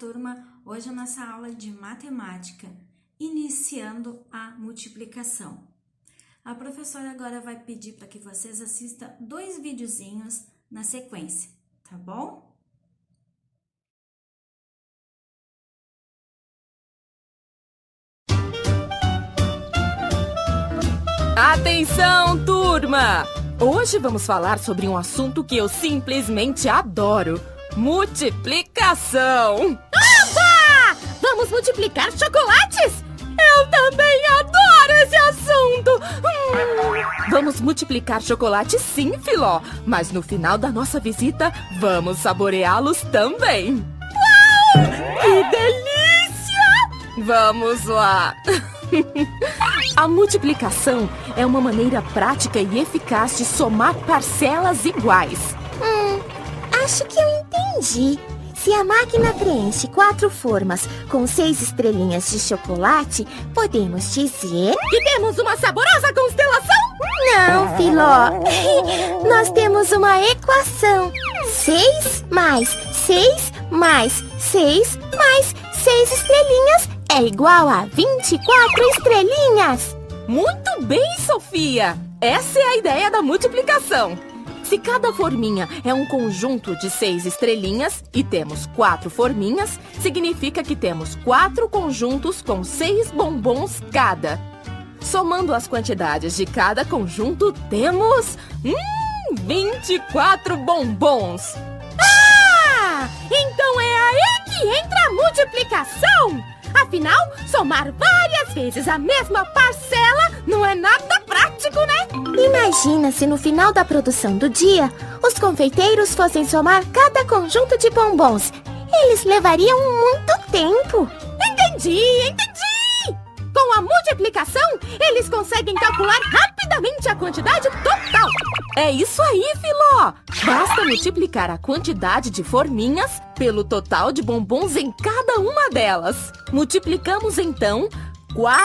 turma, hoje a nossa aula de matemática, iniciando a multiplicação. A professora agora vai pedir para que vocês assistam 2 videozinhos na sequência, tá bom? Atenção, turma! Hoje vamos falar sobre um assunto que eu simplesmente adoro: multiplicação! Oba! Vamos multiplicar chocolates? Eu também adoro esse assunto! Vamos multiplicar chocolates sim, Filó, mas no final da nossa visita, vamos saboreá-los também! Uau! Que delícia! Vamos lá! A multiplicação é uma maneira prática e eficaz de somar parcelas iguais. Acho que eu entendi. Se a máquina preenche 4 formas com 6 estrelinhas de chocolate, podemos dizer que temos uma saborosa constelação? Não, Filó. Nós temos uma equação. 6 mais 6 mais 6 mais 6 estrelinhas é igual a 24 estrelinhas. Muito bem, Sofia! Essa é a ideia da multiplicação. Se cada forminha é um conjunto de 6 estrelinhas e temos 4 forminhas, significa que temos 4 conjuntos com 6 bombons cada. Somando as quantidades de cada conjunto, temos 24 bombons. Ah! Então é aí que entra a multiplicação! Afinal, somar várias vezes a mesma parcela não é nada prático, né? Imagina se no final da produção do dia, os confeiteiros fossem somar cada conjunto de bombons. Eles levariam muito tempo. Entendi! Com a multiplicação, eles conseguem calcular rapidamente a quantidade total. É isso aí, Filó! Basta multiplicar a quantidade de forminhas pelo total de bombons em cada uma delas. Multiplicamos, então, 4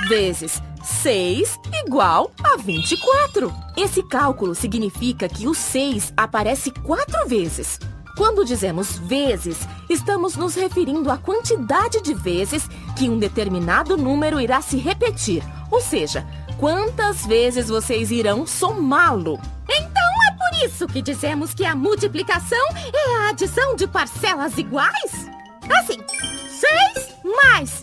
vezes 6 igual a 24. Esse cálculo significa que o 6 aparece 4 vezes. Quando dizemos vezes, estamos nos referindo à quantidade de vezes que um determinado número irá se repetir. Ou seja, quantas vezes vocês irão somá-lo. Então é por isso que dizemos que a multiplicação é a adição de parcelas iguais? Assim, 6 mais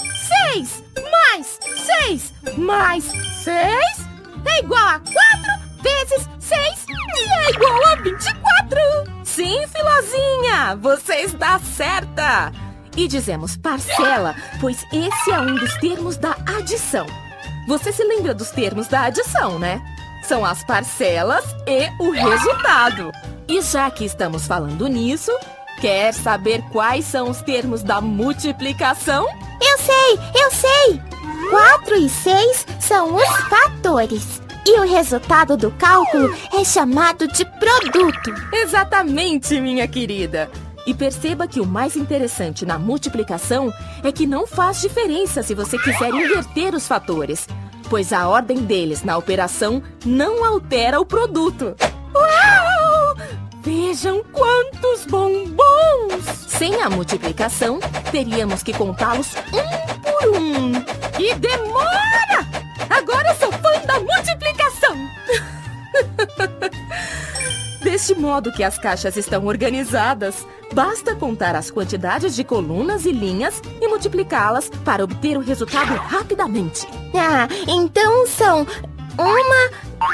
6 mais 6 mais 6 é igual a 4 vezes 6 e é igual a 24. Sim, Filozinha, você está certa! E dizemos parcela, pois esse é um dos termos da adição. Você se lembra dos termos da adição, né? São as parcelas e o resultado. E já que estamos falando nisso, quer saber quais são os termos da multiplicação? Eu sei! 4 e 6 são os fatores. E o resultado do cálculo é chamado de produto. Exatamente, minha querida. E perceba que o mais interessante na multiplicação é que não faz diferença se você quiser inverter os fatores, pois a ordem deles na operação não altera o produto. Uau! Vejam quantos bombons! Sem a multiplicação, teríamos que contá-los um por um. Que demora! Agora eu sou fã da multiplicação! Deste modo que as caixas estão organizadas, basta contar as quantidades de colunas e linhas e multiplicá-las para obter o resultado rapidamente. Então são 1,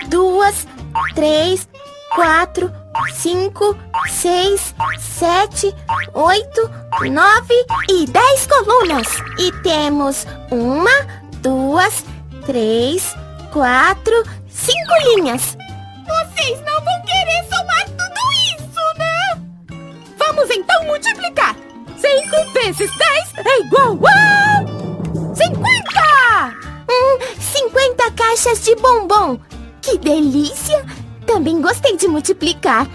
2, 3, 4, 5, 6, 7, 8, 9 e 10 colunas. E temos 1, 2, 3, 4, 5 linhas. Vocês não vão querer somar tudo isso, né? Vamos então multiplicar. 5 vezes 10 é igual a 50! 50 caixas de bombom. Que delícia! Também gostei de multiplicar.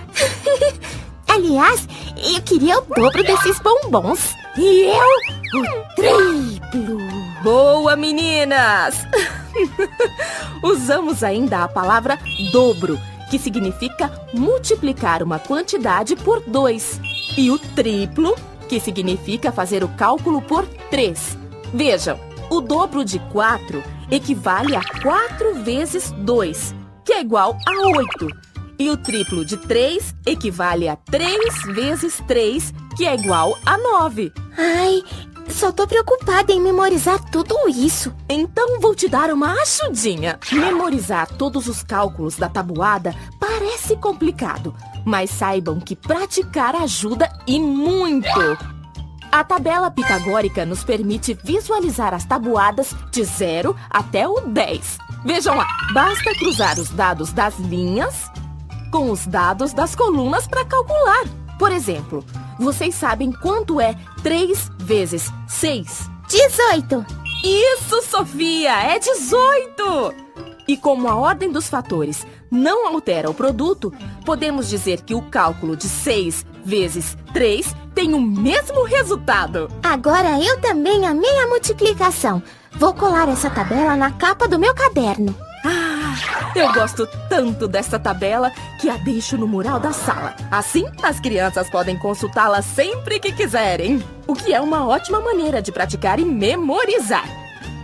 Aliás, eu queria o dobro desses bombons. E eu, o triplo. Boa, meninas! Usamos ainda a palavra dobro, que significa multiplicar uma quantidade por 2. E o triplo, que significa fazer o cálculo por 3. Vejam, o dobro de 4 equivale a 4 vezes 2, que é igual a 8. E o triplo de 3 equivale a 3 vezes 3, que é igual a 9. Ai, só tô preocupada em memorizar tudo isso. Então vou te dar uma ajudinha. Memorizar todos os cálculos da tabuada parece complicado, mas saibam que praticar ajuda e muito. A tabela pitagórica nos permite visualizar as tabuadas de 0 até o 10. Vejam lá, basta cruzar os dados das linhas com os dados das colunas para calcular. Por exemplo, vocês sabem quanto é 3 vezes 6? 18. Isso, Sofia! É 18! E como a ordem dos fatores não altera o produto, podemos dizer que o cálculo de 6 vezes 3 tem o mesmo resultado. Agora eu também amei a multiplicação. Vou colar essa tabela na capa do meu caderno. Eu gosto tanto dessa tabela que a deixo no mural da sala. Assim, as crianças podem consultá-la sempre que quiserem. O que é uma ótima maneira de praticar e memorizar.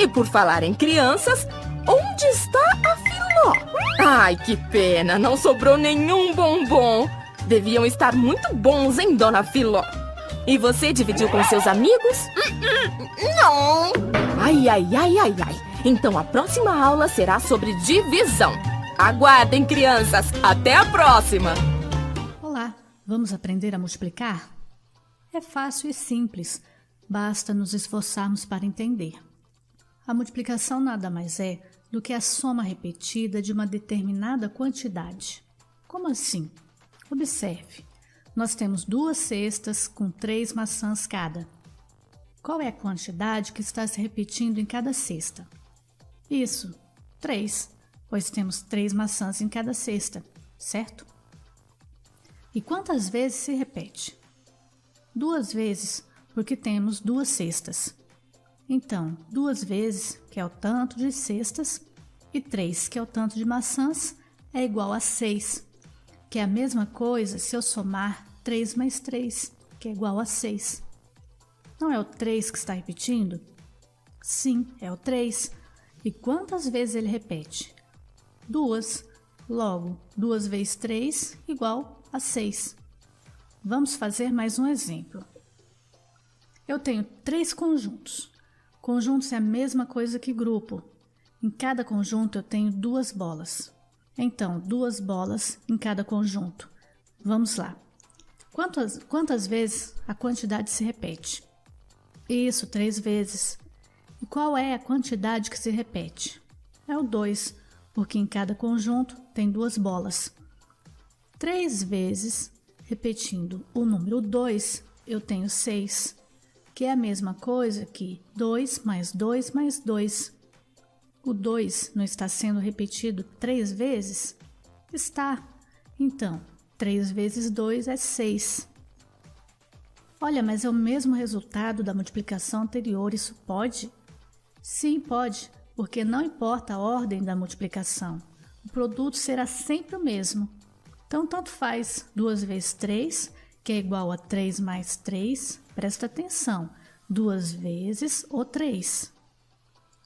E por falar em crianças, onde está a Filó? Ai, que pena, não sobrou nenhum bombom. Deviam estar muito bons, hein, Dona Filó? E você dividiu com seus amigos? Não. Ai, ai, ai, ai, ai. Então a próxima aula será sobre divisão. Aguardem, crianças. Até a próxima. Olá, vamos aprender a multiplicar? É fácil e simples. Basta nos esforçarmos para entender. A multiplicação nada mais é do que a soma repetida de uma determinada quantidade. Como assim? Observe. Nós temos 2 cestas com 3 maçãs cada. Qual é a quantidade que está se repetindo em cada cesta? Isso, 3, pois temos 3 maçãs em cada cesta, certo? E quantas vezes se repete? 2 vezes, porque temos 2 cestas. Então, 2 vezes, que é o tanto de cestas, e 3, que é o tanto de maçãs, é igual a 6, que é a mesma coisa se eu somar 3 mais 3, que é igual a 6. Não é o 3 que está repetindo? Sim, é o 3. E quantas vezes ele repete? 2. Logo, 2 vezes 3 igual a 6. Vamos fazer mais um exemplo. Eu tenho 3 conjuntos. Conjuntos é a mesma coisa que grupo. Em cada conjunto eu tenho 2 bolas. Então, 2 bolas em cada conjunto. Vamos lá. Quantas vezes a quantidade se repete? Isso, 3 vezes. E qual é a quantidade que se repete? É o 2, porque em cada conjunto tem 2 bolas. 3 vezes, repetindo o número 2, eu tenho 6, que é a mesma coisa que 2 mais 2 mais 2. O 2 não está sendo repetido 3 vezes? Está. Então, 3 vezes 2 é 6. Olha, mas é o mesmo resultado da multiplicação anterior, isso pode? Sim, pode, porque não importa a ordem da multiplicação. O produto será sempre o mesmo. Então, tanto faz 2 vezes 3, que é igual a 3 mais 3. Presta atenção, 2 vezes o 3.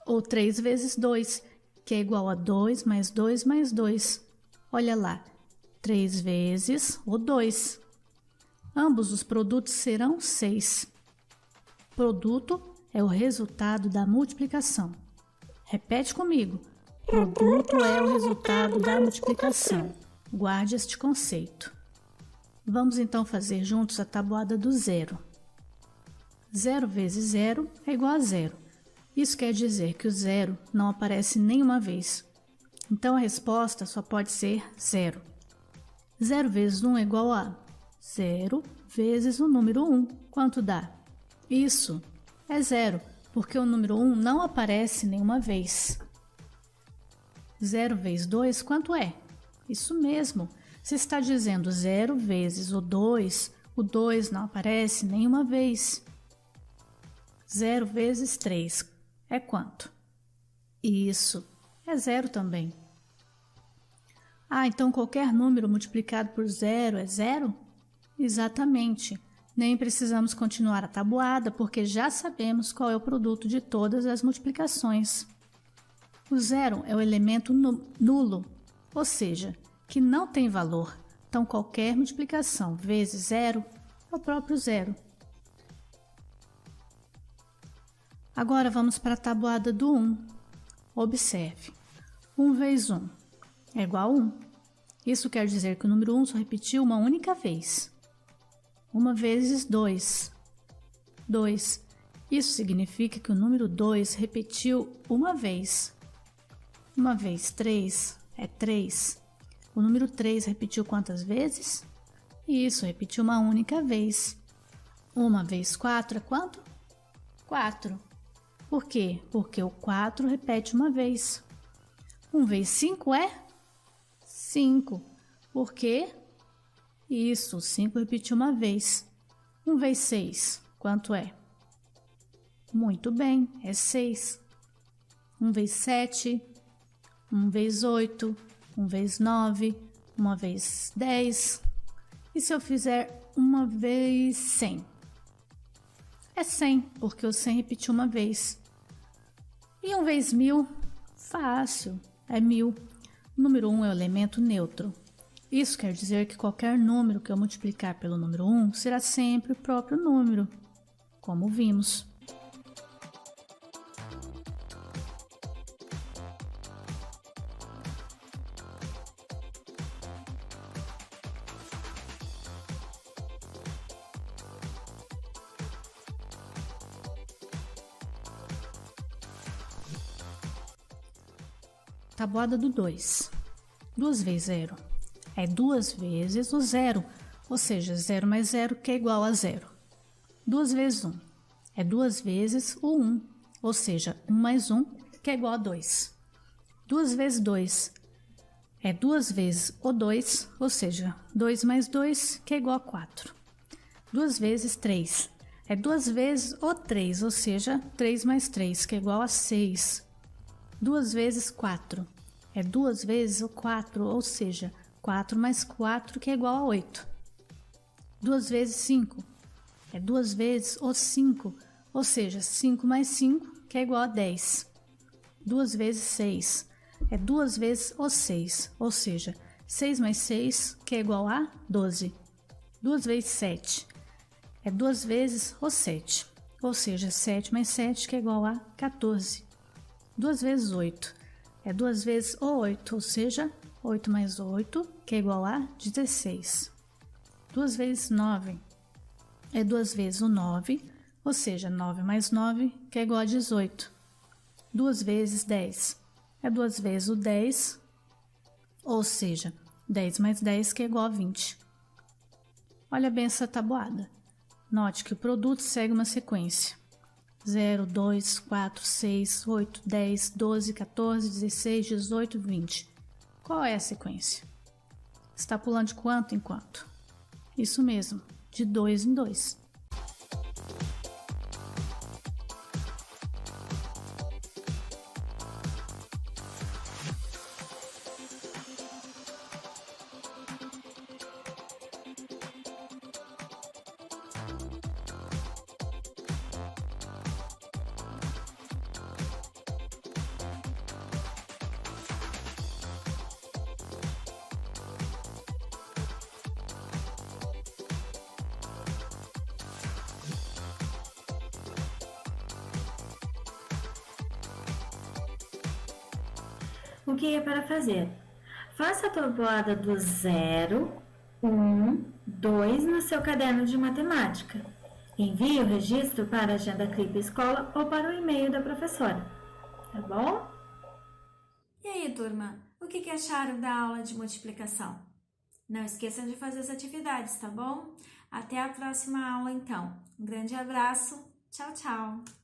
Ou 3 vezes 2, que é igual a 2 mais 2 mais 2. Olha lá, 3 vezes o 2. Ambos os produtos serão 6. Produto é o resultado da multiplicação. Repete comigo. Produto é o resultado da multiplicação. Guarde este conceito. Vamos então fazer juntos a tabuada do zero. 0 vezes 0 é igual a 0. Isso quer dizer que o zero não aparece nenhuma vez. Então a resposta só pode ser 0. 0 vezes 1 é igual a 0 vezes o número 1. Quanto dá? Isso é 0, porque o número 1 não aparece nenhuma vez. 0 vezes 2, quanto é? Isso mesmo. Se está dizendo 0 vezes o 2 não aparece nenhuma vez. 0 vezes 3 é quanto? Isso, é 0 também. Então qualquer número multiplicado por 0 é 0? Exatamente. Nem precisamos continuar a tabuada, porque já sabemos qual é o produto de todas as multiplicações. O zero é o elemento nulo, ou seja, que não tem valor. Então, qualquer multiplicação vezes zero é o próprio zero. Agora, vamos para a tabuada do 1. Observe. 1 vezes 1 é igual a 1. Isso quer dizer que o número 1 só repetiu uma única vez. 1 vezes 2. 2. Isso significa que o número 2 repetiu uma vez. 1 vezes 3 é 3. O número 3 repetiu quantas vezes? Isso, repetiu uma única vez. 1 vezes 4 é quanto? 4. Por quê? Porque o 4 repete uma vez. 1 vezes 5 é 5. Por quê? Isso, o 5 repetiu uma vez. 1 vezes 6, quanto é? Muito bem, é 6. 1 vezes 7, 1 vezes 8, 1 vezes 9, 1 vezes 10. E se eu fizer 1 vezes 100? É 100, porque o 100 repetiu uma vez. E 1 vezes 1000? Fácil, é 1000. O número 1 é o elemento neutro. Isso quer dizer que qualquer número que eu multiplicar pelo número 1 será sempre o próprio número, como vimos. Tabuada do 2. 2 vezes 0 é 2 vezes o zero, ou seja, 0 mais 0 que é igual a 0. 2 vezes 1 é 2 vezes o 1, ou seja, 1 mais 1 que é igual a 2. 2 vezes 2 é 2 vezes o 2, ou seja, 2 mais 2 que é igual a 4. 2 vezes 3 é 2 vezes o 3, ou seja, 3 mais 3 que é igual a 6. 2 vezes 4 é 2 vezes o 4, ou seja, 4 mais 4 que é igual a 8. 2 vezes 5 é 2 vezes o 5, ou seja, 5 mais 5 que é igual a 10. 2 vezes 6 é 2 vezes o 6, ou seja, 6 mais 6 que é igual a 12. 2 vezes 7 é 2 vezes o 7, ou seja, 7 mais 7 que é igual a 14. 2 vezes 8 é 2 vezes o 8, ou seja, 8 mais 8, que é igual a 16. 2 vezes 9 é 2 vezes o 9, ou seja, 9 mais 9, que é igual a 18. 2 vezes 10 é 2 vezes o 10, ou seja, 10 mais 10, que é igual a 20. Olha bem essa tabuada. Note que o produto segue uma sequência. 0, 2, 4, 6, 8, 10, 12, 14, 16, 18, 20. Qual é a sequência? Está pulando de quanto em quanto? Isso mesmo, de 2 em 2. O que é para fazer? Faça a tabuada do 0, 1, 2 no seu caderno de matemática. Envie o registro para a Agenda Clipe Escola ou para o e-mail da professora. Tá bom? E aí, turma? O que acharam da aula de multiplicação? Não esqueçam de fazer as atividades, tá bom? Até a próxima aula, então. Um grande abraço. Tchau, tchau!